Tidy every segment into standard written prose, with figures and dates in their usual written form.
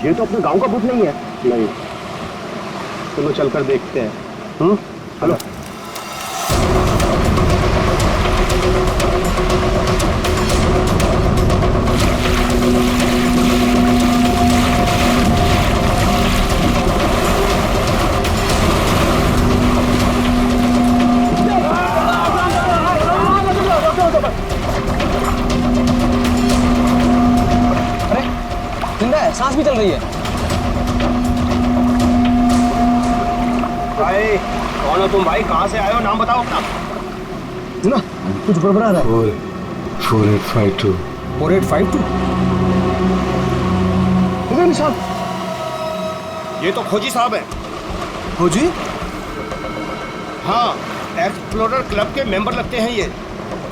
ये तो अपने गांव का भूत नहीं है। नहीं, चलो चलकर देखते हैं। हेलो। सांस भी चल रही है। भाई कौन हो तुम? भाई कहाँ से आए हो? नाम बताओ अपना। सुना कुछ गड़बड़ा रहा है। 4852 4852 इधर निशान। ये तो खोजी साहब हैं। खोजी? हाँ, एक्सप्लोरर क्लब के मेंबर लगते हैं ये।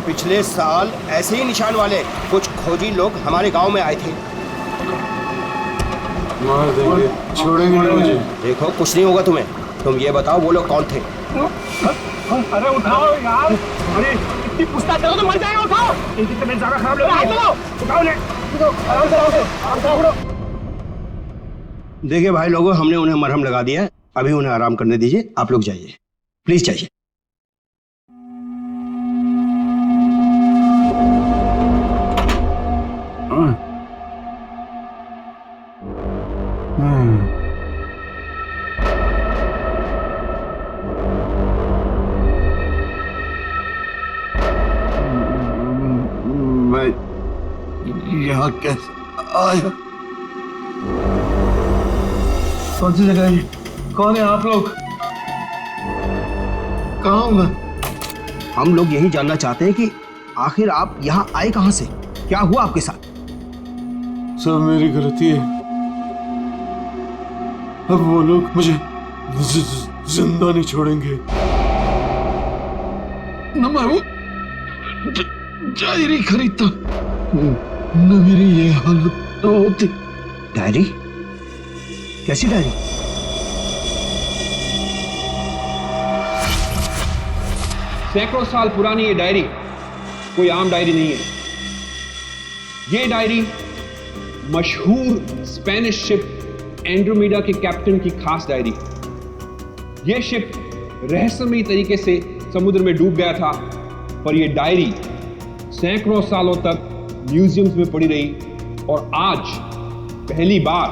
पिछले साल ऐसे ही निशान वाले कुछ खोजी लोग हमारे गांव में आए थे। मार देंगे, छोड़ेंगे नहीं मुझे। देखो कुछ नहीं होगा तुम्हें। तुम ये बताओ वो लोग कौन थे? अरे उठाओ यार, अरे इतनी पूछताछ करो तो मर जाएगा। उठाओ, इनकी तबीयत ज्यादा खराब लग रही है। उठाओ ले, आराम से उठाओ। देखिए भाई लोगों, हमने उन्हें मरहम लगा दिया है। अभी उन्हें आराम करने दीजिए। आप लोग जाइए, प्लीज जाइए। मैं यहाँ कैसे आया? कौन सी जगह है? कौन है आप लोग? कहाँ हूँ मैं? हम लोग यही जानना चाहते हैं कि आखिर आप यहाँ आए कहाँ से? क्या हुआ आपके साथ? सब मेरी गलती है। अब वो लोग मुझे जिंदा नहीं छोड़ेंगे। न मैं वो डायरी खरीदता, न मेरी ये हालत होती। डायरी? कैसी डायरी? सैकड़ों साल पुरानी ये डायरी कोई आम डायरी नहीं है। ये डायरी मशहूर स्पेनिश शिप एंड्रोमेडा के कैप्टन की खास डायरी। यह शिप रहस्यमयी तरीके से समुद्र में डूब गया था, पर यह डायरी सैकड़ों सालों तक म्यूजियम्स में पड़ी रही और आज पहली बार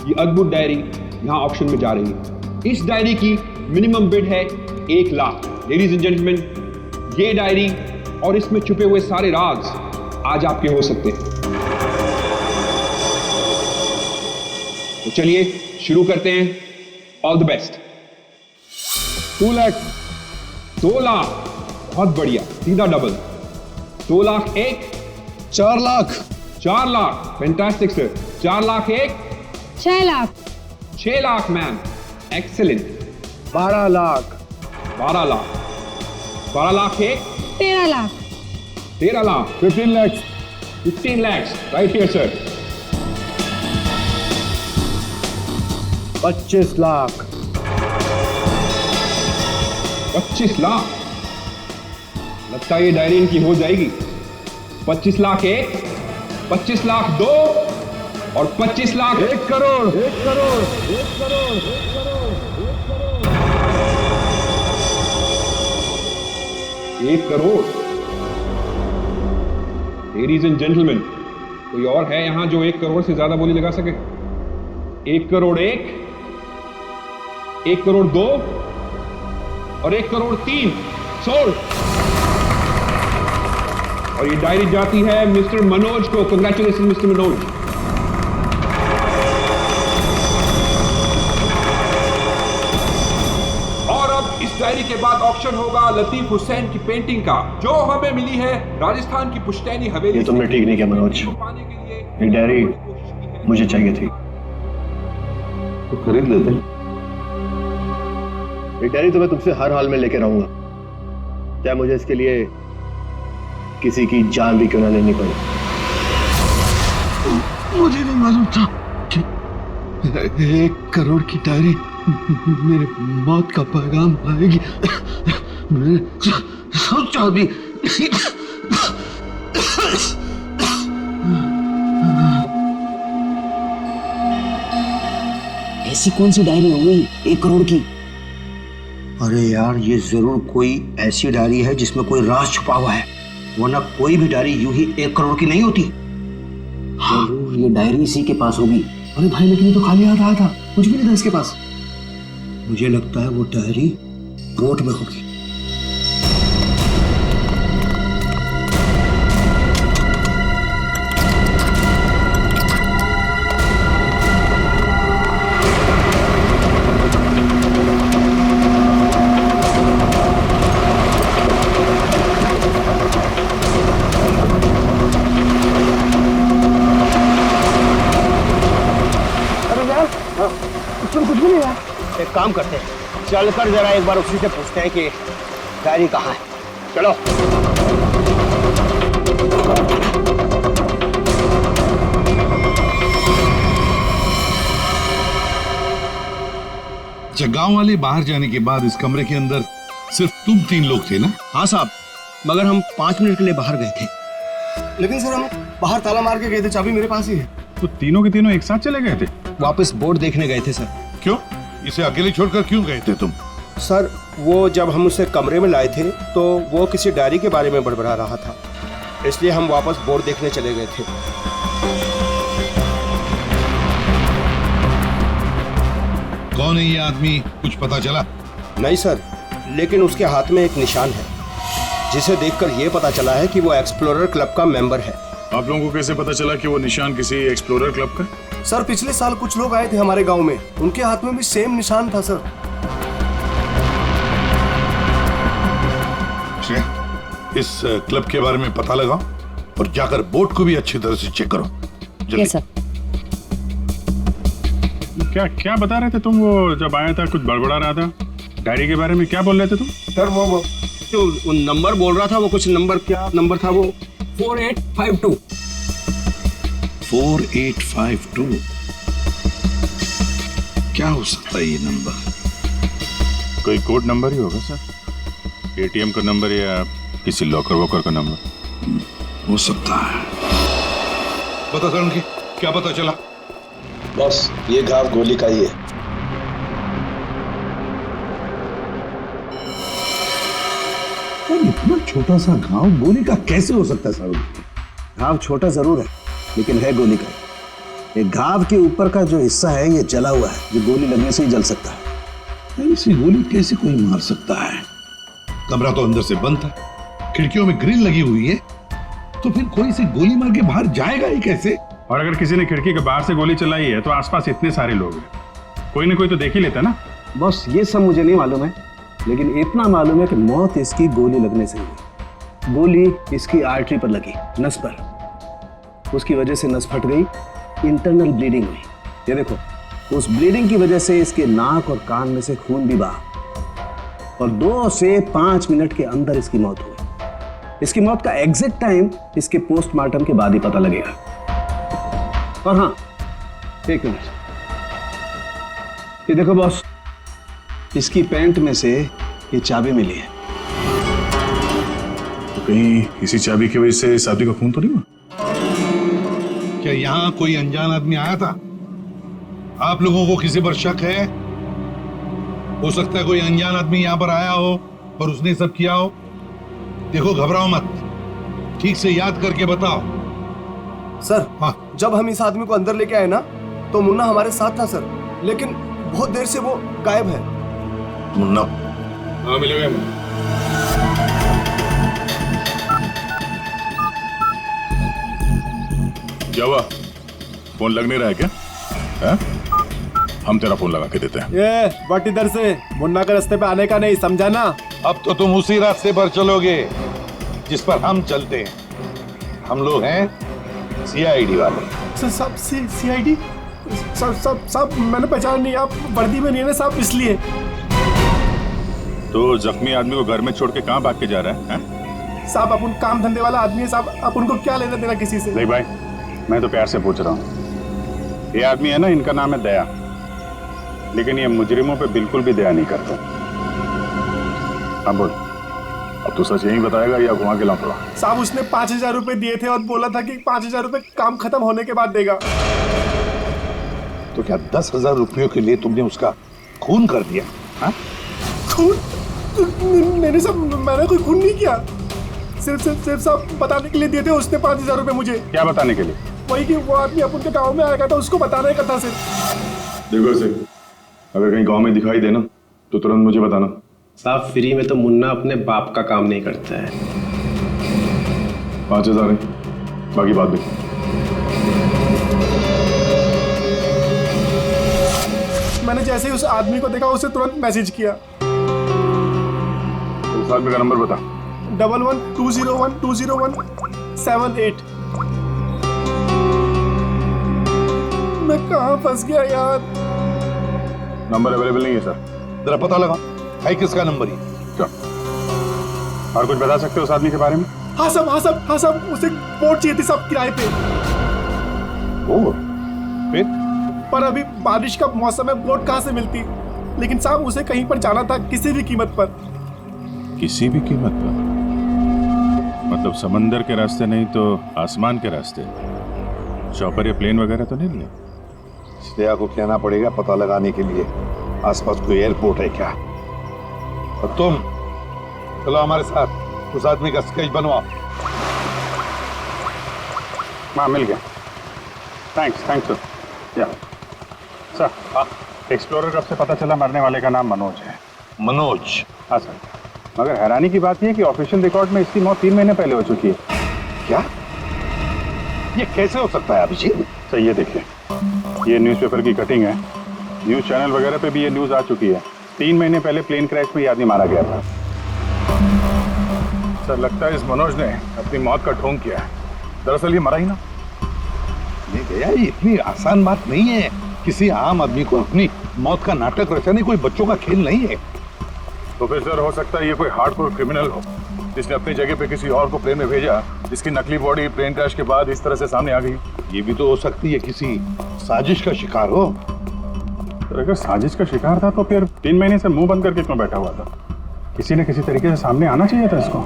ये अद्भुत डायरी यहां ऑक्शन में जा रही है। इस डायरी की मिनिमम बिड है 1 लाख। लेडीज एंड जेंटलमैन, ये डायरी और इसमें छुपे हुए सारे राज आज आपके हो सकते हैं। तो चलिए शुरू करते हैं। All the best. 2 lakh, 2 lakh, बहुत बढ़िया, सीधा double. 2 lakh 1, 4 lakh, 4 lakh, fantastic sir. 4 lakh 1, 6 lakh, 6 lakh ma'am, excellent. 12 lakh, 12 lakh, 12 lakh 1, 13 lakh, 13 lakh, 15 lakh, 15 lakhs, right here sir. 25 lakh, 25 lakh, लगता है ये डायरी इनकी हो जाएगी। 25 लाख 1, 25 लाख 2 और 25 lakh 1 crore, 1 crore, 1 crore, 1 crore. Ladies and gentleman, कोई और है यहां जो 1 करोड़ से ज्यादा बोली लगा सके? 1 करोड़ 1, 1 करोड़ 2 और 1 करोड़ 3 सोल्ड। और ये डायरी जाती है मिस्टर मनोज को। Congratulation mister Manoj. और अब इस डायरी के बाद ऑक्शन होगा लतीफ हुसैन की पेंटिंग का, जो हमें मिली है राजस्थान की पुश्तैनी हवेली। ये तुमने ठीक नहीं किया मनोज। पाने के लिए ये डायरी मुझे चाहिए थी। तो खरीद लेते। ये डायरी तो मैं तुमसे हर हाल में लेके रहूंगा, चाहे मुझे इसके लिए किसी की जान भी क्यों ना लेनी पड़े। मुझे नहीं मालूम था कि 1 करोड़ की डायरी मेरे मौत का पैगाम लाएगी। मैंने सोचा भी नहीं। ऐसी कौन सी डायरी हो गई 1 करोड़ की? अरे यार, ये जरूर कोई ऐसी डायरी है जिसमें कोई राज छुपा हुआ है, वरना कोई भी डायरी यूं ही 1 करोड़ की नहीं होती। जरूर ये डायरी इसी के पास होगी। अरे भाई, लेकिन ये तो खाली हाथ आया था, कुछ भी नहीं था इसके पास। मुझे लगता है वो डायरी बोट में होगी। उसमें कुछ भी नहीं है। एक काम करते हैं, चलकर जरा एक बार उसी से पूछते हैं कि डायरी कहाँ है। चलो। अच्छा, गांव वाले बाहर जाने के बाद इस कमरे के अंदर सिर्फ तुम 3 लोग थे ना? हाँ साहब, मगर हम 5 मिनट के लिए बाहर गए थे। लेकिन सर, हम बाहर ताला मार के गए थे, चाबी मेरे पास ही है। तो तीनों के तीनों एक साथ चले गए थे? वापस बोर्ड देखने गए थे सर। क्यों? इसे अकेले छोड़कर क्यों गए थे तुम? सर, वो जब हम उसे कमरे में लाए थे तो वो किसी डायरी के बारे में बड़बड़ा रहा था, इसलिए हम वापस बोर्ड देखने चले गए थे। कौन है ये आदमी, कुछ पता चला? नहीं सर, लेकिन उसके हाथ में एक निशान है जिसे देखकर ये पता चला है कि वो एक्सप्लोरर क्लब का मेंबर है। आप लोगों को कैसे पता चला कि वो निशान किसी एक्सप्लोरर क्लब का? सर, पिछले साल कुछ लोग आए थे हमारे गांव में, उनके हाथ में भी सेम निशान था सर। इस क्लब के बारे में पता लगाओ और जाकर बोट को भी अच्छी तरह से चेक करो। जल्दी। सर। क्या क्या बता रहे थे तुम? वो जब आया था कुछ बड़बड़ा रहा था डायरी के बारे में, क्या बोल रहे थे तुम? सर, वो जो नंबर बोल रहा था, वो कुछ नंबर, क्या नंबर था वो? 4852। 4852 क्या हो सकता है ये नंबर? कोई कोड नंबर ही होगा सर, एटीएम का नंबर या किसी लॉकर वॉकर का नंबर। हो सकता है। बता सर, उनकी क्या पता चला? बस ये गांव गोली का ही है। इतना छोटा सा गांव गोली का कैसे हो सकता है सर? घाव छोटा जरूर है, लेकिन है गोली का। ये घाव के ऊपर का जो हिस्सा है ये जला हुआ है, जो गोली लगने से ही जल सकता है। ऐसी गोली कैसे कोई मार सकता है? कमरा तो अंदर से बंद था, खिड़कियों में ग्रिल लगी हुई है, तो फिर कोई इसे गोली मार के बाहर जाएगा ही कैसे? और अगर किसी ने खिड़की के बाहर से गोली चलाई है तो आसपास इतने सारे लोग हैं, कोई ना कोई तो देख ही लेता ना। बस ये सब मुझे नहीं मालूम है, लेकिन इतना मालूम है कि मौत इसकी गोली लगने से हुई। गोली इसकी आर्टरी पर लगी, नस पर। उसकी वजह से नस फट गई, इंटरनल ब्लीडिंग हुई। ये देखो, उस ब्लीडिंग की वजह से इसके नाक और कान में से खून भी बहा और 2 से 5 मिनट के अंदर इसकी मौत हुई। इसकी मौत का एग्जैक्ट टाइम इसके पोस्टमार्टम के बाद ही पता लगेगा। और हाँ, 1 मिनट, ये देखो बॉस, इसकी पैंट में से ये चाबी मिली है। तो कहीं इसी चाबी की वजह से शादी का खून तो नहीं हुआ? क्या यहाँ कोई अनजान आदमी आया था? आप लोगों को किसी पर शक है? हो सकता है कोई अनजान आदमी यहाँ पर आया हो और उसने सब किया हो। देखो, घबराओ मत, ठीक से याद करके बताओ। सर, हाँ। जब हम इस आदमी को अंदर लेके आए ना, तो मुन्ना हमारे साथ था सर, लेकिन बहुत देर से वो गायब है। मुन्ना? हाँ, मिलेगा। क्या हुआ? फोन लग नहीं रहा है क्या? है? हम तेरा फोन लगा के देते हैं। ये बट इधर से मुन्ना के रास्ते पे आने का नहीं, समझा ना? अब तो तुम उसी रास्ते पर चलोगे जिस पर हम चलते हैं। हम लोग हैं सीआईडी वाले। सब सीआईडी? सब मैंने पहचान नहीं, आप वर्दी में नहीं है ना साहब, इसलिए। तो जख्मी आदमी को घर में छोड़ के कहाँ भाग के जा रहा है? साहब, आप उन काम धंधे वाला आदमी है साहब, आप उनको क्या लेना देना किसी से? नहीं भाई, मैं तो प्यार से पूछ रहा हूँ। ये आदमी है ना, इनका नाम है दया, लेकिन ये मुजरिमों पे बिल्कुल भी दया नहीं करता। हाँ बोल, अब तो सच यही बताएगा या घुमा के लाऊंगा? साहब, उसने 5000 रुपए दिए थे और बोला था कि 5000 रुपए काम खत्म होने के बाद देगा। तो क्या 10,000 रुपयों के लिए तुमने उसका खून कर दिया? हाँ? खून? मैंने कोई खून नहीं किया। सिर्फ साहब बताने के लिए दिए थे उसने 5,000 रुपए मुझे। क्या बताने के लिए? वही कि वो आदमी अपन के गांव में आएगा था, उसको बताने का था सिर्फ। देखो से अगर कहीं गांव में दिखाई देना तो तुरंत मुझे बताना। साहब फ्री में तो मुन्ना अपने बाप का काम नहीं करता है। 5,000 है, बाकी बात देख। मैंने जैसे ही उस आदमी को देखा उसे तुरंत मैसेज किया। उस आदमी का नंबर बता। 11-201-201-78। मैं कहाँ फंस गया यार। नंबर अवेलेबल नहीं है सर। जरा पता लगा है किसका नंबर ये? क्या और कुछ बता सकते हो उस आदमी के बारे में? हाँ साहब उसे बोट चाहिए थी साहब किराए पे। बोट? फिर? पर अभी बारिश का मौसम है, बोट कहाँ से मिलती। लेकिन साहब उसे कहीं पर जाना था किसी भी कीमत पर। किसी भी कीमत पर? मतलब समंदर के रास्ते नहीं तो आसमान के रास्ते? चॉपर या प्लेन वगैरह तो नहीं मिले? श्रेया को कहना पड़ेगा पता लगाने के लिए आसपास कोई एयरपोर्ट है क्या। और तुम चलो हमारे साथ, उस आदमी का स्केच बनवाओ। हाँ मिल गया। Thanks sir. या सर, एक्सप्लोरर कब से पता चला मरने वाले का नाम मनोज है। मनोज? हाँ सर, मगर हैरानी की बात यह है कि ऑफिशियल रिकॉर्ड में इसकी मौत 3 महीने पहले हो चुकी है। क्या? ये कैसे हो सकता है अभिजीत? सर ये देखिए, ये न्यूज़पेपर की कटिंग है। न्यूज़ चैनल वगैरह पे भी ये न्यूज़ आ चुकी है। 3 महीने पहले प्लेन क्रैश में ये आदमी मारा गया था। सर लगता है इस मनोज ने अपनी मौत का ढोंग किया है। दरअसल ये मरा ही ना। नहीं भैया, ये इतनी आसान बात नहीं है। किसी आम आदमी को अपनी मौत का नाटक रचाने कोई बच्चों का खेल नहीं है। तो फिर सर हो सकता है ये कोई हार्डकोर क्रिमिनल हो जिसने अपनी जगह पे किसी और को प्लेन में भेजा, जिसकी नकली बॉडी प्लेन क्रैश के बाद इस तरह से सामने आ गई। ये भी तो हो सकती है किसी साजिश का शिकार हो। तो अगर साजिश का शिकार था तो फिर 3 महीने से मुंह बंद करके क्यों बैठा हुआ था? किसी न किसी तरीके से सामने आना चाहिए था इसको।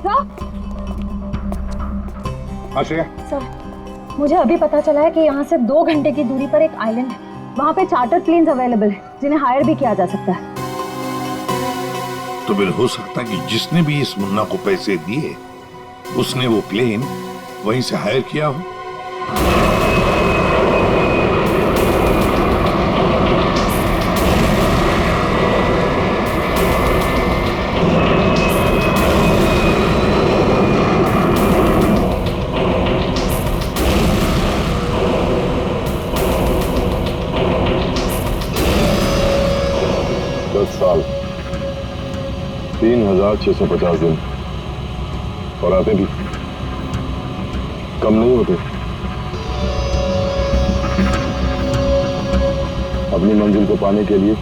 हाँ श्रेया। सर मुझे अभी पता चला है कि यहाँ से 2 घंटे की दूरी पर एक आइलैंड है। वहाँ पे चार्टर प्लेन्स अवेलेबल है जिन्हें हायर भी किया जा सकता है। तो फिर हो सकता है कि जिसने भी इस मुन्ना को पैसे दिए उसने वो प्लेन वहीं से हायर किया हो। साल 3,650 दिन और आते भी कम नहीं होते। अपनी मंजिल को पाने के लिए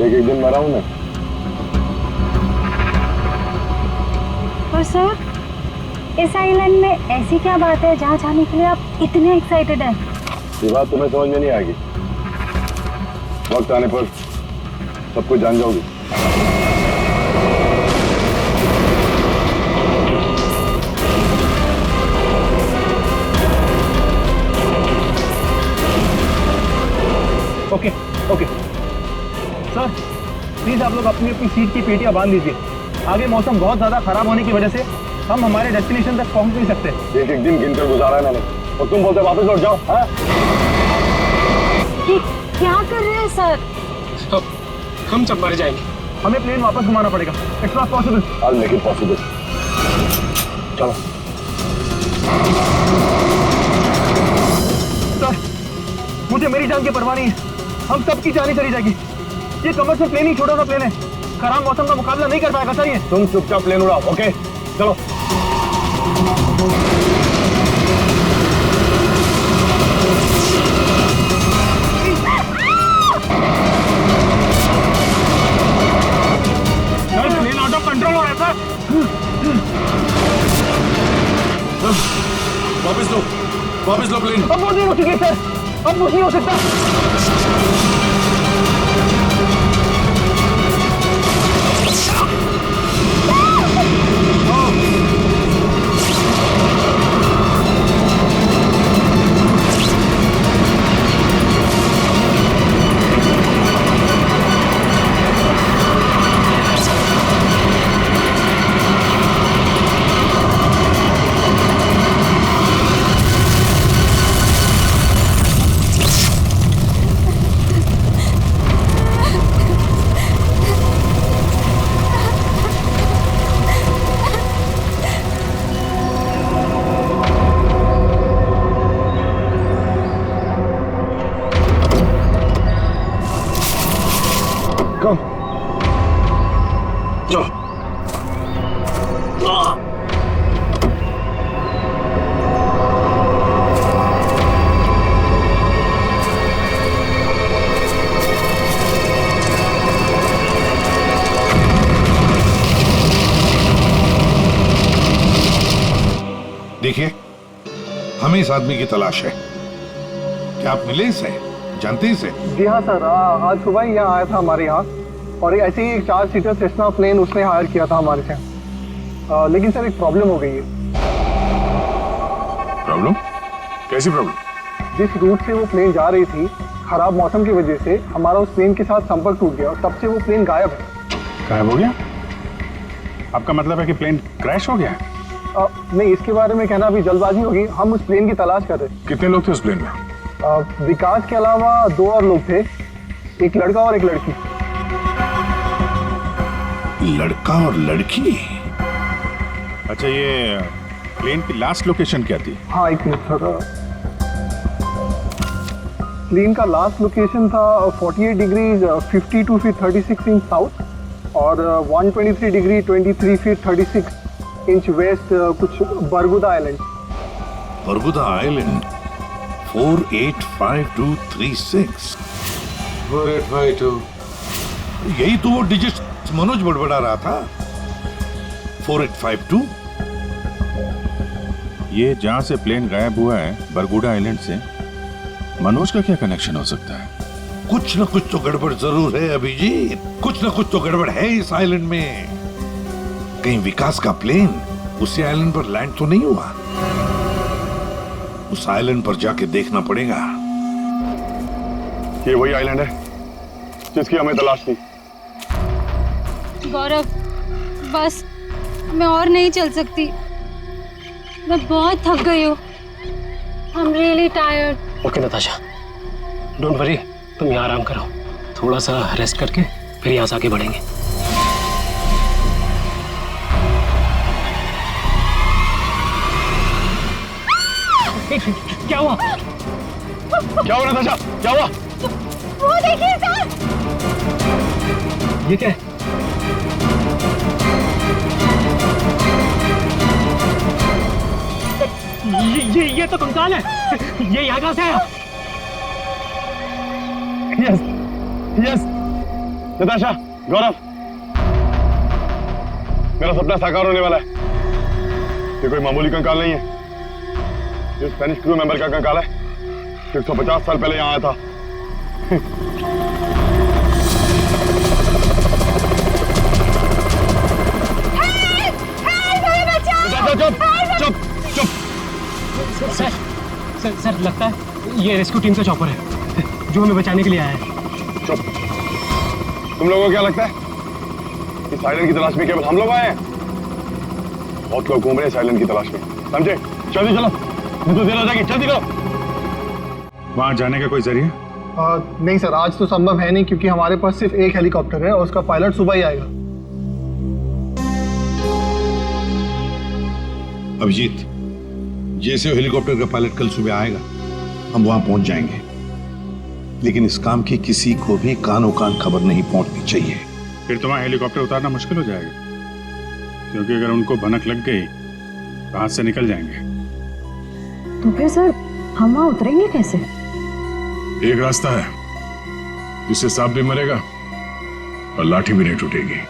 एक दिन मरा हूं मैं। और सर इस आइलैंड में ऐसी क्या बात है जहाँ जाने के लिए आप इतने एक्साइटेड हैं? ये बात तुम्हें समझ में नहीं आएगी। वक्त आने पर सब कुछ जान जाओगी। ओके सर प्लीज आप लोग अपनी अपनी सीट की पेटियां बांध लीजिए। आगे मौसम बहुत ज्यादा खराब होने की वजह से हम हमारे डेस्टिनेशन तक पहुंच नहीं सकते। एक दिन गिनकर गुजारा है मैंने और तुम बोलते वापस लौट जाओ। हाँ? क्या कर रहे हैं सर? हम सब मर जाएंगे। हमें प्लेन वापस घुमाना पड़ेगा। It's not possible. I'll make it possible। चलो। सर मुझे मेरी जान की परवाह नहीं है। हम सबकी जान ही चली जाएगी। ये कमर्शियल प्लेन ही छोटा सा प्लेन है, खराब मौसम का मुकाबला नहीं कर पाएगा सर ये। तुम चुपचाप प्लेन उड़ाओ। ओके चलो। प्लेन आउट ऑफ कंट्रोल हो रहा है सर। वापस लो प्लेन। अब वो नहीं हो चुकी है सर, अब कुछ नहीं हो सकता। देखिए, हमें इस आदमी की तलाश है। क्या आप मिले इसे? जानते हैं इसे? जी हाँ सर, आज सुबह ही यहाँ आया था हमारे यहाँ, और ऐसे ही एक 4 सीटर सेस्ना प्लेन उसने हायर किया था हमारे से। लेकिन सर एक प्रॉब्लम हो गई है। प्रॉब्लम? कैसी प्रॉब्लम? जिस रूट से वो प्लेन जा रही थी, खराब मौसम की वजह से हमारा उस प्लेन के साथ संपर्क टूट गया और तब से वो प्लेन गायब है। गायब हो गया? आपका मतलब है कि प्लेन क्रैश हो गया है? नहीं, इसके बारे में कहना अभी जल्दबाजी होगी। हम उस प्लेन की तलाश कर रहे हैं। कितने लोग थे उस प्लेन में? विकास के अलावा 2 और लोग थे, एक लड़का और एक लड़की। लड़का और लड़की? अच्छा, ये प्लेन की लास्ट लोकेशन क्या थी? हाँ, एक मिनट सर। प्लेन का लास्ट लोकेशन था 48 डिग्री 52 फीट 36 इंच साउथ और 123 डिग्री 23 फीट 36 इंच वेस्ट, कुछ बरगुदा आइलैंड। बरगुदा आइलैंड 485236। 4852, यही तो वो डिजिट मनोज बड़बड़ा रहा था। 4852। ये जहां से प्लेन गायब हुआ है, बरगुडा आइलैंड से, मनोज का क्या कनेक्शन हो सकता है? कुछ न कुछ तो गड़बड़ जरूर है अभिजीत, कुछ न कुछ तो गड़बड़ है इस आइलैंड में। कहीं विकास का प्लेन उसी आइलैंड पर लैंड तो नहीं हुआ? उस आइलैंड पर जाके देखना पड़ेगा। ये वही आइलैंड है जिसकी हमें तलाश थी। गौरव, बस मैं और नहीं चल सकती। मैं बहुत थक गई हूँ। I'm really tired. Okay Natasha, don't worry, तुम यहाँ आराम करो, थोड़ा सा रेस्ट करके फिर यहाँ से आगे बढ़ेंगे। क्या हुआ? क्या हुआ नताशा? क्या हुआ? वो देखिए सर। ये क्या है? ये तो कंकाल है। ये यहाँ कहाँ से आया? यस यस नताशा, गौरव, मेरा सपना साकार होने वाला है। ये कोई मामूली कंकाल नहीं है, ये स्पेनिश क्रू मेंबर का कंकाल है, 150 साल पहले यहाँ आया था। चुप चुप चुप। सर लगता है ये रेस्क्यू टीम का चॉपर है जो हमें बचाने के लिए आया है। चुप। तुम लोगों को क्या लगता है इस आइलैंड की तलाश में केवल हम लोग आए हैं? बहुत लोग घूम रहे हैं इस आइलैंड की तलाश में, समझे? जल्दी चलो, तो देर हो जाएगी, जल्दी करो। वहां जाने का कोई जरिया? नहीं सर, आज तो संभव है नहीं क्योंकि हमारे पास सिर्फ एक हेलीकॉप्टर है और उसका पायलट सुबह ही आएगा। अभिजीत, जैसे हेलीकॉप्टर का पायलट कल सुबह आएगा, हम वहां पहुंच जाएंगे। लेकिन इस काम की किसी को भी कानो कान खबर नहीं पहुंचनी चाहिए। फिर तुम्हारा हेलीकॉप्टर उतारना मुश्किल हो जाएगा, क्योंकि अगर उनको भनक लग गई तो हाथ से निकल जाएंगे। तो फिर सर हम वहाँ उतरेंगे कैसे? एक रास्ता है जिससे सांप भी मरेगा और लाठी भी नहीं टूटेगी।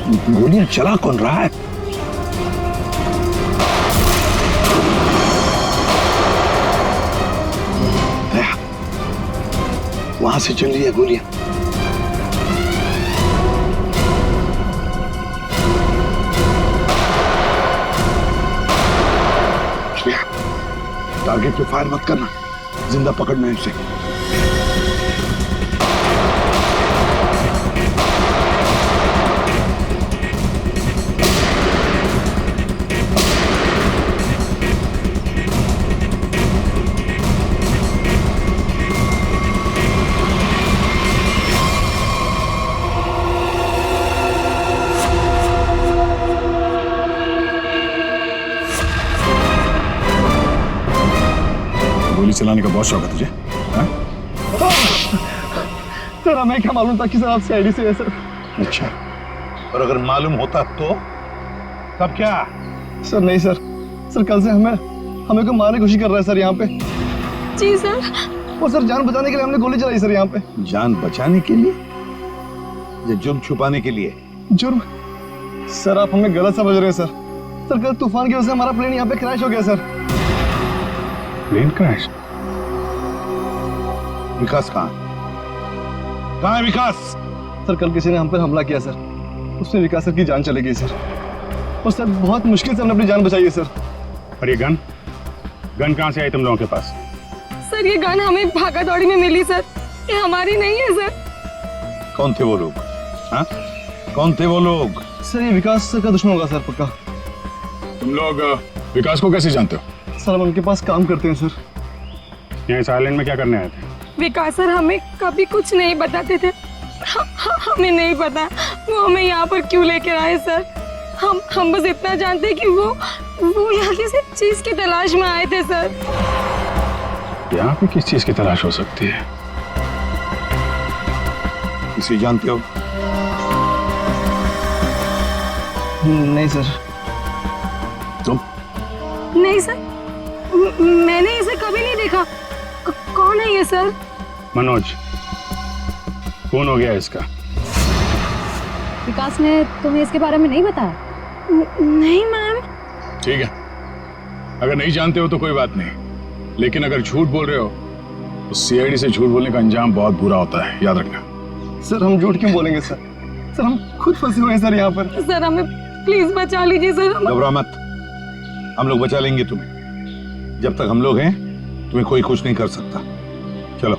गोलियां चला कौन रहा है? वहां से चल रही है गोलियां। टारगेट पे फायर मत करना, जिंदा पकड़ना है उसे। गोली चलाने का बहुत शौक है तुझे? हाँ? सर हमें क्या मालूम था कि सर आप सीआईडी से है सर। अच्छा, और अगर मालूम होता तो तब क्या? सर नहीं सर, सर कल से हमें को मारने की कोशिश कर रहा है सर यहाँ पे। जी सर। वो सर जान बचाने के लिए हमने गोली चलाई सर यहाँ पे। जान बचाने के लिए या जुर्म छुपाने के लिए? जुर्म? सर आप हमें गलत समझ रहे हैं सर। सर कल तूफान की वजह से हमारा प्लेन यहाँ पे क्रैश हो गया सर। Plane crash? विकास कहाँ है विकास? सर कल किसी ने हम पर हमला किया सर, उसमें विकास सर की जान चली गई सर। और सर बहुत मुश्किल से हमने अपनी जान बचाई है सर। और ये गन कहाँ से आई तुम लोगों के पास? सर ये गन हमें भागा दौड़ी में मिली सर, ये हमारी नहीं है सर। कौन थे वो लोग? हाँ, कौन थे वो लोग? सर ये विकास सर का दुश्मन होगा सर पक्का। तुम लोग विकास को कैसे जानते हो? सर हम उनके पास काम करते हैं सर। यहाँ इस आइलैंड में क्या करने आए थे? विकास सर हमें कभी कुछ नहीं बताते थे। हमें नहीं पता वो हमें यहाँ पर क्यों लेकर आए सर। हम बस इतना जानते हैं कि वो यहाँ किसी चीज की तलाश में आए थे सर। यहाँ पे किस चीज की तलाश हो सकती है? इसे जानते हो? नहीं सर। तुम? नहीं सर, मैंने इसे कभी नहीं देखा। कौन है ये सर? मनोज, कौन हो गया इसका? विकास ने तुम्हें इसके बारे में नहीं बताया? नहीं मैम। ठीक है, अगर नहीं जानते हो तो कोई बात नहीं, लेकिन अगर झूठ बोल रहे हो तो सीआईडी से झूठ बोलने का अंजाम बहुत बुरा होता है, याद रखना। सर हम झूठ क्यों बोलेंगे सर? सर हम खुद फंसे हुए हैं सर यहाँ पर। सर हमें प्लीज बचा लीजिए सर। घबरा मत, हम लोग बचा लेंगे तुम्हें। जब तक हम लोग हैं तुम्हें कोई कुछ नहीं कर सकता। चलो।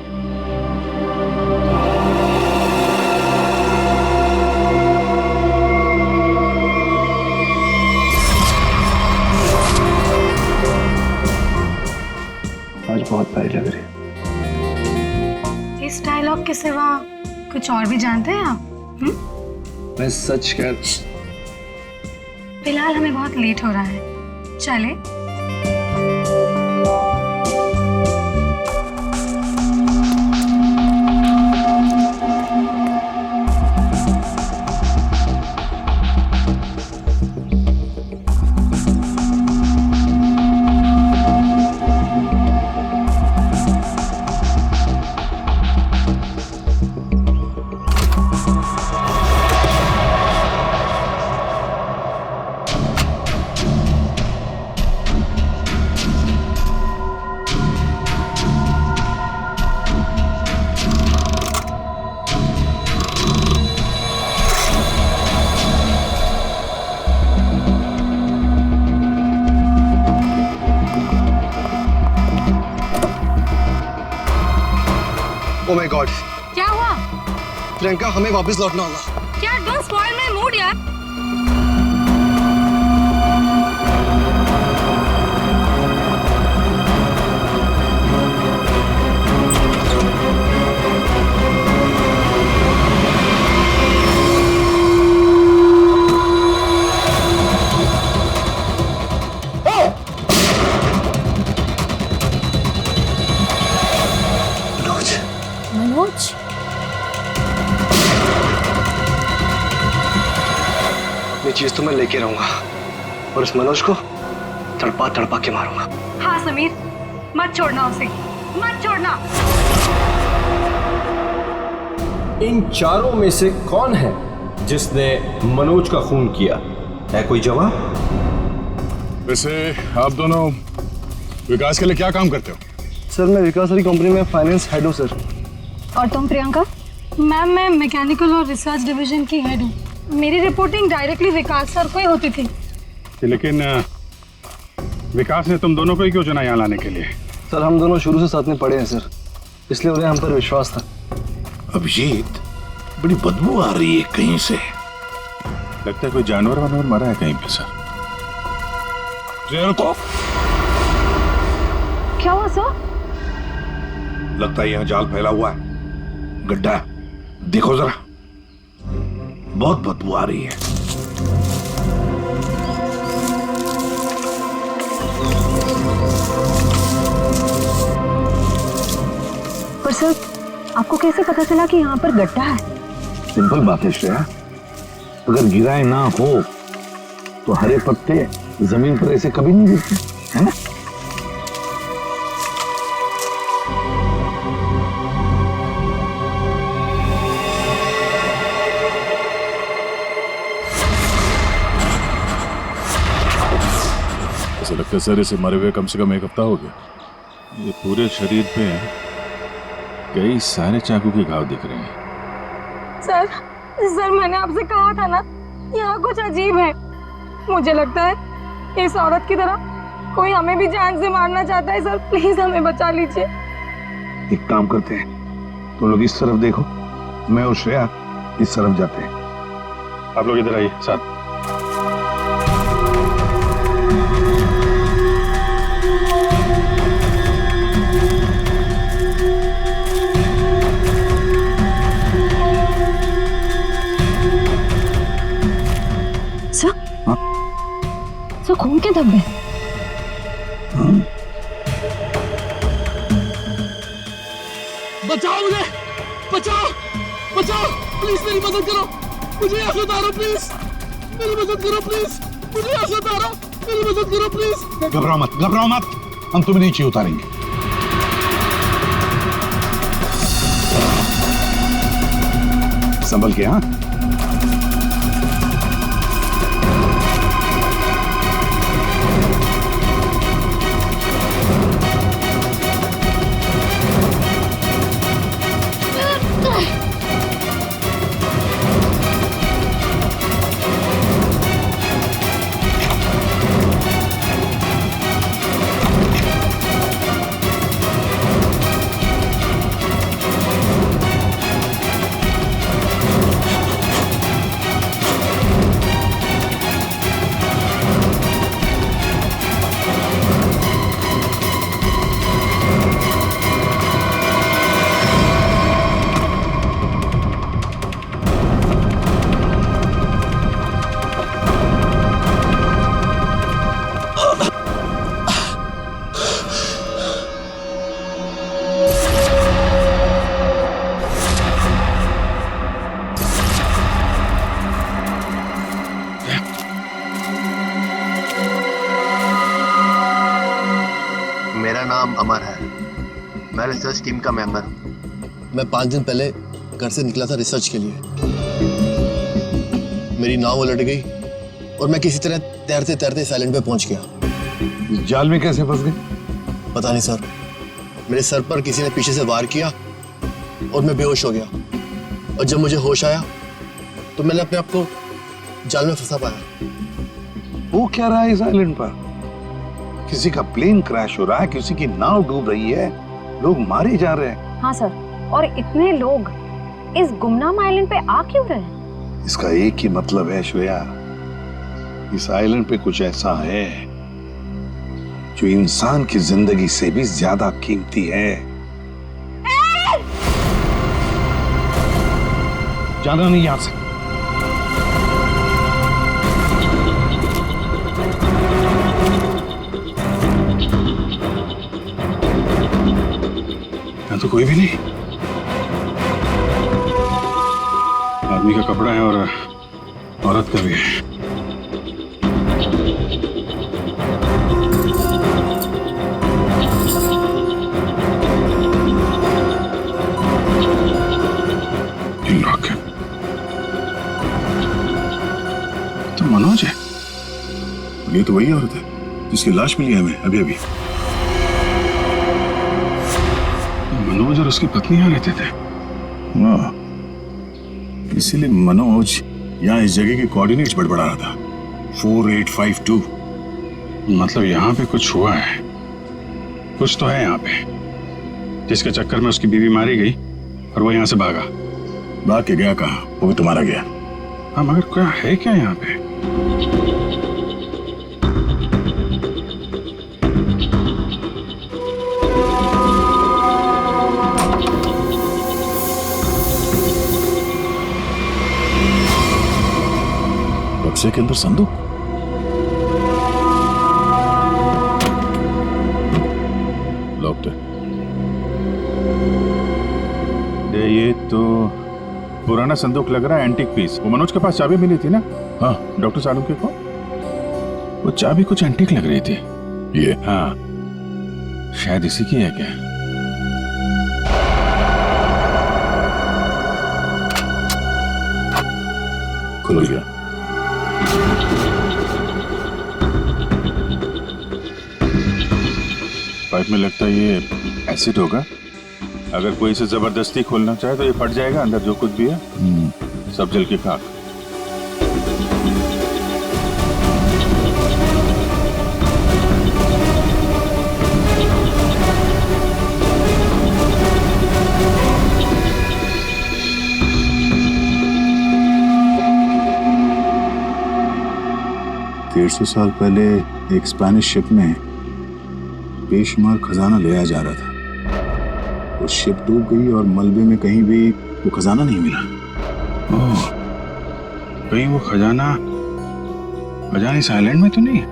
आज बहुत प्यारी लग रही है। इस डायलॉग के सिवा कुछ और भी जानते हैं आप? मैं सच कह। फिलहाल हमें बहुत लेट हो रहा है, चले? Oh my God! क्या हुआ? प्रियंका हमें वापस लौटना होगा। क्या डोंट स्पॉइल माय मूड यार। मनोज, ये चीज तो मैं लेके रहूंगा और इस मनोज को तड़पा तड़पा के मारूंगा। हाँ समीर, मत छोड़ना उसे, मत छोड़ना। इन चारों में से कौन है जिसने मनोज का खून किया? है कोई जवाब? वैसे आप दोनों विकास के लिए क्या काम करते हो? सर मैं विकास वाली कंपनी में फाइनेंस हेड हूँ सर। और तुम प्रियंका? मैम मैं मैकेनिकल और रिसर्च डिवीजन की हेड हूँ। मेरी रिपोर्टिंग डायरेक्टली विकास सर को ही होती थी। लेकिन विकास ने तुम दोनों को ही क्यों चुना यहाँ लाने के लिए? सर हम दोनों शुरू से साथ में पढ़े हैं सर, इसलिए उन्हें हम पर विश्वास था। अभिजीत, बड़ी बदबू आ रही है कहीं से। लगता है कोई जानवर वानवर मरा है कहीं पे सर। को क्या हुआ सर? लगता है यहाँ जाल फैला हुआ है, गड्ढा है। देखो जरा, बहुत बदबू आ रही है। पर सर आपको कैसे पता चला कि यहाँ पर गड्ढा है? सिंपल बात है श्रेया, अगर गिराए ना हो तो हरे पत्ते जमीन पर ऐसे कभी नहीं गिरते, है ना? ऐसा लगता है सर इसे मरे हुए कम से कम 1 हफ्ता हो गया। ये पूरे शरीर पे कई सारे चाकू के घाव दिख रहे हैं। सर मैंने आपसे कहा था ना, यहाँ कुछ अजीब है। मुझे लगता है इस औरत की तरह कोई हमें भी जान से मारना चाहता है। सर प्लीज हमें बचा लीजिए। एक काम करते हैं, तुम लोग इस तरफ देखो, मैं और श्रेया इस तरफ जाते हैं। आप लोग इधर आइए साथ। सर खून के धब्बे। बचाओ मुझे, बचाओ बचाओ, प्लीज मेरी मदद करो, मुझे यहाँ से उतारो प्लीज, मेरी मदद करो प्लीज, मुझे यहाँ से उतारो, मेरी मदद करो प्लीज। घबराओ मत, घबराओ मत, हम तुम्हें नीचे उतारेंगे। संभल के, हाँ? मेरा नाम अमर है, मैं रिसर्च टीम का मेंबर हूँ। मैं 5 दिन पहले घर से निकला था रिसर्च के लिए। मेरी नाव उलट गई और मैं किसी तरह तैरते तैरते इस आइलैंड पे पहुंच गया। इस जाल में कैसे फंस गए? पता नहीं सर, मेरे सर पर किसी ने पीछे से वार किया और मैं बेहोश हो गया। और जब मुझे होश आया तो मैंने अपने आप को जाल में फंसा पाया। वो क्या रहा है इस आइलैंड पर? किसी का प्लेन क्रैश हो रहा है, किसी की नाव डूब रही है, लोग मारे जा रहे हैं। हाँ सर, और इतने लोग इस गुमनाम आइलैंड पे आ क्यों रहे हैं? इसका एक ही मतलब है श्रेया, इस आइलैंड पे कुछ ऐसा है जो इंसान की जिंदगी से भी ज्यादा कीमती है। जाना नहीं यहां से। यहाँ तो कोई भी नहीं। आदमी का कपड़ा है और औरत का भी है। मनोज है? ये तो वही औरत है जिसकी लाश मिली है हमें अभी अभी। मनोज और उसकी पत्नी यहाँ रहते थे। हाँ, इसीलिए मनोज यहाँ इस जगह के कोऑर्डिनेट्स बड़बड़ा रहा था। 4852। मतलब यहाँ पे कुछ हुआ है, कुछ तो है यहाँ पे, जिसके चक्कर में उसकी बीवी मारी गई और वो यहाँ से भागा। भाग के गया कहाँ? वो भी तुम्हारा गया। हाँ, मगर क्या है क्या यहाँ पे? बक्से के अंदर संदूक। लॉक्ड है। ये तो पुराना संदूक लग रहा है, एंटीक पीस। वो मनोज के पास चाबी मिली थी ना? हाँ, डॉक्टर सालुंके को वो चाबी कुछ एंटीक लग रही थी। ये? हाँ, शायद इसी की है क्या? खुल गया। पाइप में लगता है ये एसिड होगा। अगर कोई इसे जबरदस्ती खोलना चाहे तो ये फट जाएगा। अंदर जो कुछ भी है सब जल के खाक। सौ साल पहले एक स्पेनिश शिप में बेशुमार खजाना ले आया जा रहा था। वो शिप डूब गई और मलबे में कहीं भी वो खजाना नहीं मिला। ओह, कहीं वो खजाना इस आइलैंड में तो नहीं है?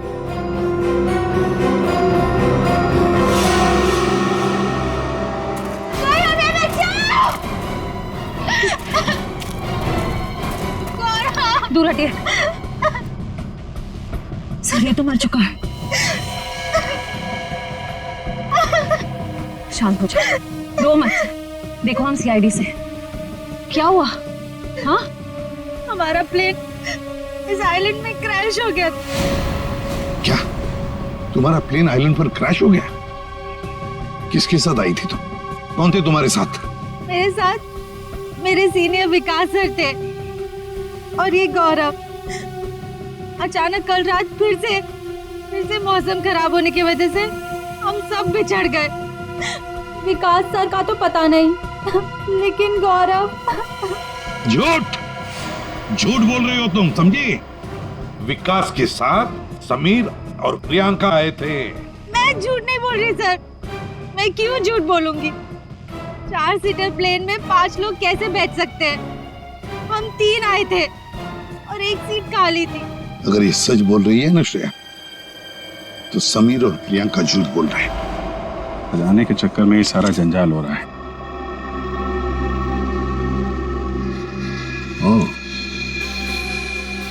दूर हटिए। सर, ये तो मर चुका है। शांत हो जाओ, रो मत। देखो, हम सीआईडी से। क्या हुआ? हाँ, हमारा प्लेन इस आइलैंड में क्रैश हो गया। क्या तुम्हारा प्लेन आइलैंड पर क्रैश हो गया? किसके साथ आई थी तुम? कौन थे तुम्हारे साथ? मेरे साथ मेरे सीनियर विकास सर थे और ये गौरव। अचानक कल रात फिर से मौसम खराब होने की वजह से हम सब बिछड़ गए। विकास सर का तो पता नहीं, लेकिन गौरव। झूठ बोल रही हो तुम, समझी? विकास के साथ समीर और प्रियंका आए थे। मैं झूठ नहीं बोल रही सर। मैं क्यों झूठ बोलूंगी? 4 सीटर प्लेन में 5 लोग कैसे बैठ सकते हैं? हम 3 आए थे और एक सीट खाली थी। अगर ये सच बोल रही है ना श्रेया, तो समीर और प्रियंका झूठ बोल रहे हैं। खजाने के चक्कर में ये सारा जंजाल हो रहा है। ओह,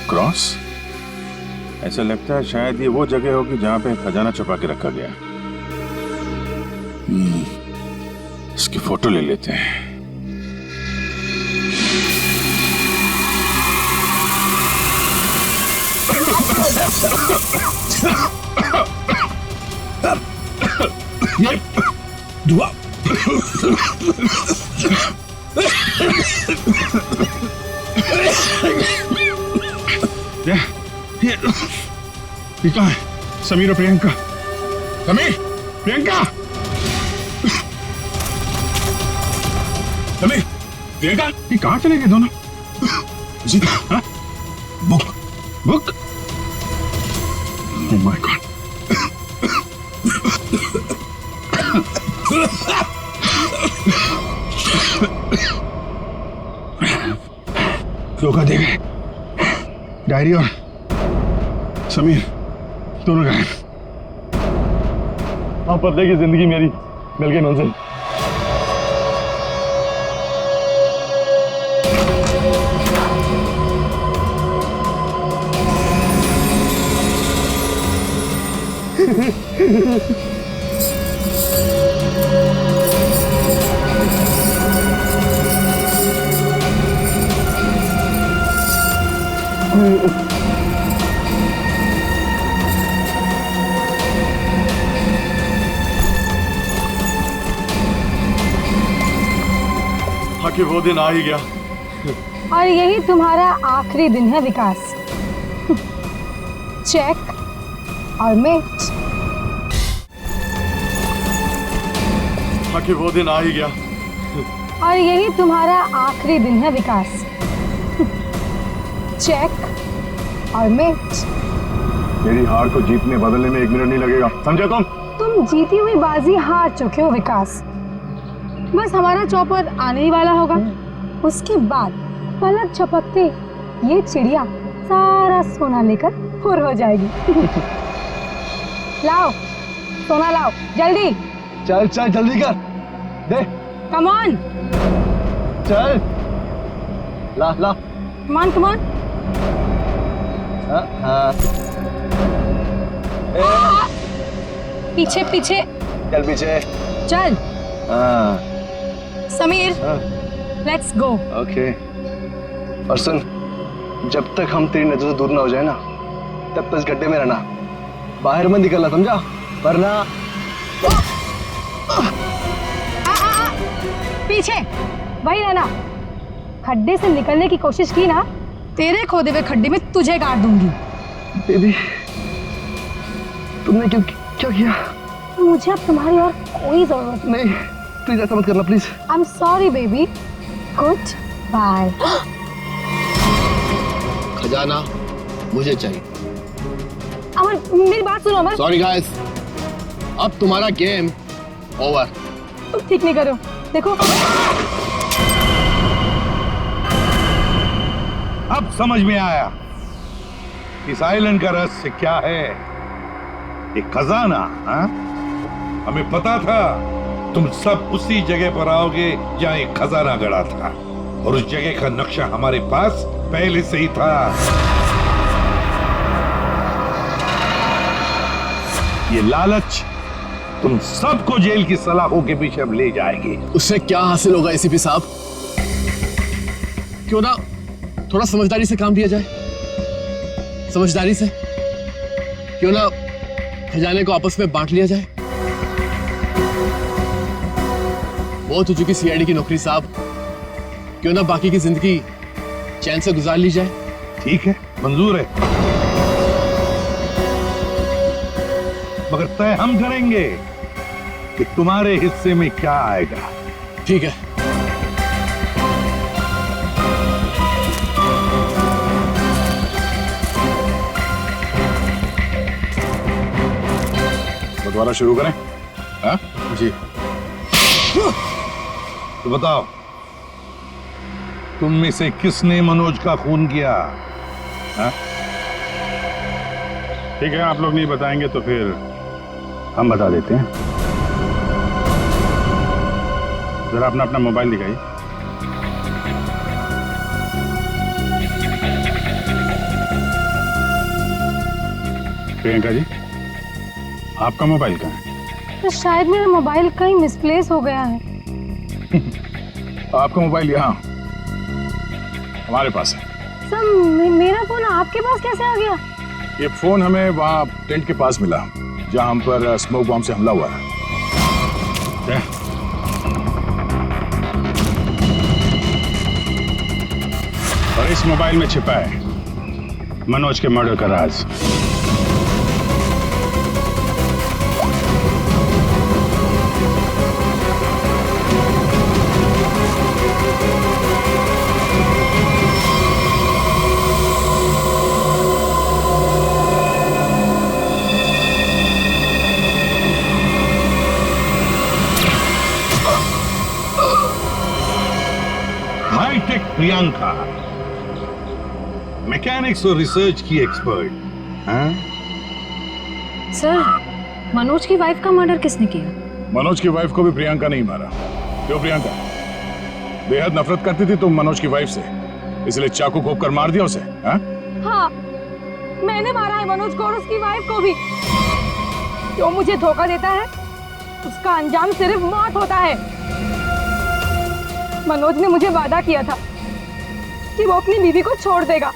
क्रॉस? ऐसा लगता है शायद ये वो जगह होगी जहां पे खजाना छुपा के रखा गया। इसकी फोटो ले लेते हैं। ये दुआ ये कहाँ है? समीर और प्रियंका। समीर, प्रियंका, समीर, प्रियंका, ये कहाँ चले गए दोनों? जी, हाँ? बुक? Oh my God. धोखा दे गए। डायरी और समीर दोनों गायब। हाँ, पतले की जिंदगी मेरी मिल गई मंजिल। कि वो दिन आ ही गया। और यही तुम्हारा आखिरी दिन है विकास। चेक और मेट। कि वो दिन आ ही गया। और यही तुम्हारा आखिरी दिन है विकास। चेक और मेट। मेरी हार को जीतने बदलने में 1 मिनट नहीं लगेगा, समझे तुम जीती हुई बाजी हार चुके हो विकास। बस हमारा चौपर आने ही वाला होगा। उसके बाद पलक झपकते ये चिड़िया सारा सोना लेकर फुर हो जाएगी। लाओ सोना लाओ जल्दी। चल चल जल्दी कर दे। Come on. चल ला ला। Come on come on. पीछे पीछे चल पीछे चल। हाँ समीर लेट्स गो। ओके। और सुन, जब तक हम तेरी नजर से दूर ना हो जाए ना, तब तक इस गड्ढे में रहना, बाहर मत निकलना, समझा? वरना पीछे वही रहना। खड्डे से निकलने की कोशिश की ना, तेरे खोदे हुए खड्डे में तुझे गाड़ दूंगी। बेबी तुमने क्या किया? मुझे अब तुम्हारी और कोई जरूरत नहीं। प्लीज ऐसा मत करना please. I am sorry baby. Good bye. खजाना मुझे चाहिए। अमर मेरी बात सुनो अमर। सॉरी गाइस, अब तुम्हारा गेम ओवर। तुम ठीक नहीं कर रहे हो, देखो। अब समझ में आया इस आइलैंड का रहस्य क्या है। एक खजाना। हाँ? हमें पता था तुम सब उसी जगह पर आओगे जहां एक खजाना गड़ा था, और उस जगह का नक्शा हमारे पास पहले से ही था। ये लालच तुम सबको जेल की सलाखों के पीछे अब ले जाएगी। उससे क्या हासिल होगा एसीपी साहब? क्यों ना थोड़ा समझदारी से काम लिया जाए। समझदारी से क्यों ना खजाने को आपस में बांट लिया जाए। बहुत हो चुकी सीआईडी की नौकरी साहब, क्यों ना बाकी की जिंदगी चैन से गुजार ली जाए। ठीक है, मंजूर है, मगर तय हम करेंगे कि तुम्हारे हिस्से में क्या आएगा। ठीक है। दोबारा शुरू करें? हाँ? जी। तो बताओ, तुम में से किसने मनोज का खून किया? हाँ? ठीक है, आप लोग नहीं बताएंगे तो फिर हम बता देते हैं। जरा अपना मोबाइल दिखाइए। प्रियंका जी, आपका मोबाइल कहाँ है? तो शायद मेरा मोबाइल कहीं मिसप्लेस हो गया है। आपका मोबाइल यहाँ हमारे पास है। सर मेरा फोन आपके पास कैसे आ गया? ये फोन हमें वहाँ टेंट के पास मिला जहाँ हम पर स्मोक बॉम्ब से हमला हुआ है। और इस मोबाइल में छिपा है मनोज के मर्डर का राज। हाईटेक प्रियंका, मैकेनिक्स और रिसर्च की एक्सपर्ट। हाँ? सर मनोज की वाइफ का मर्डर किसने किया? मनोज की वाइफ को भी प्रियंका नहीं मारा। क्यों प्रियंका? बेहद नफरत करती थी तुम मनोज की वाइफ से, इसलिए चाकू घोंप कर मार दिया उसे? हाँ, मैंने मारा है मनोज को और उसकी वाइफ को भी। जो मुझे धोखा देता है उसका अंजाम सिर्फ मौत होता है। मनोज ने मुझे वादा किया था कि वो अपनी बीवी को छोड़ देगा,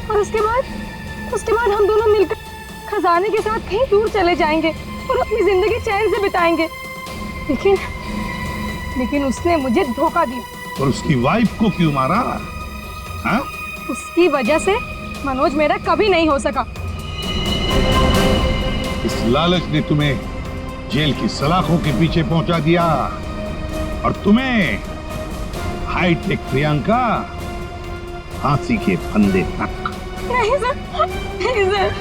और उसके बाद हम दोनों मिलकर खजाने के साथ कहीं दूर चले जाएंगे और अपनी जिंदगी चैन से बिताएंगे। लेकिन उसने मुझे धोखा दिया। और उसकी वाइफ को क्यों मारा? हाँ? उसकी वजह से मनोज मेरा कभी नहीं हो सका। इस लालच ने तुम्हें जेल की सलाखों के पीछे पहुंचा दिया और तुम्हें हाईटेक प्रियंका फांसी के फंदे तक। नहीं सर, नहीं सर।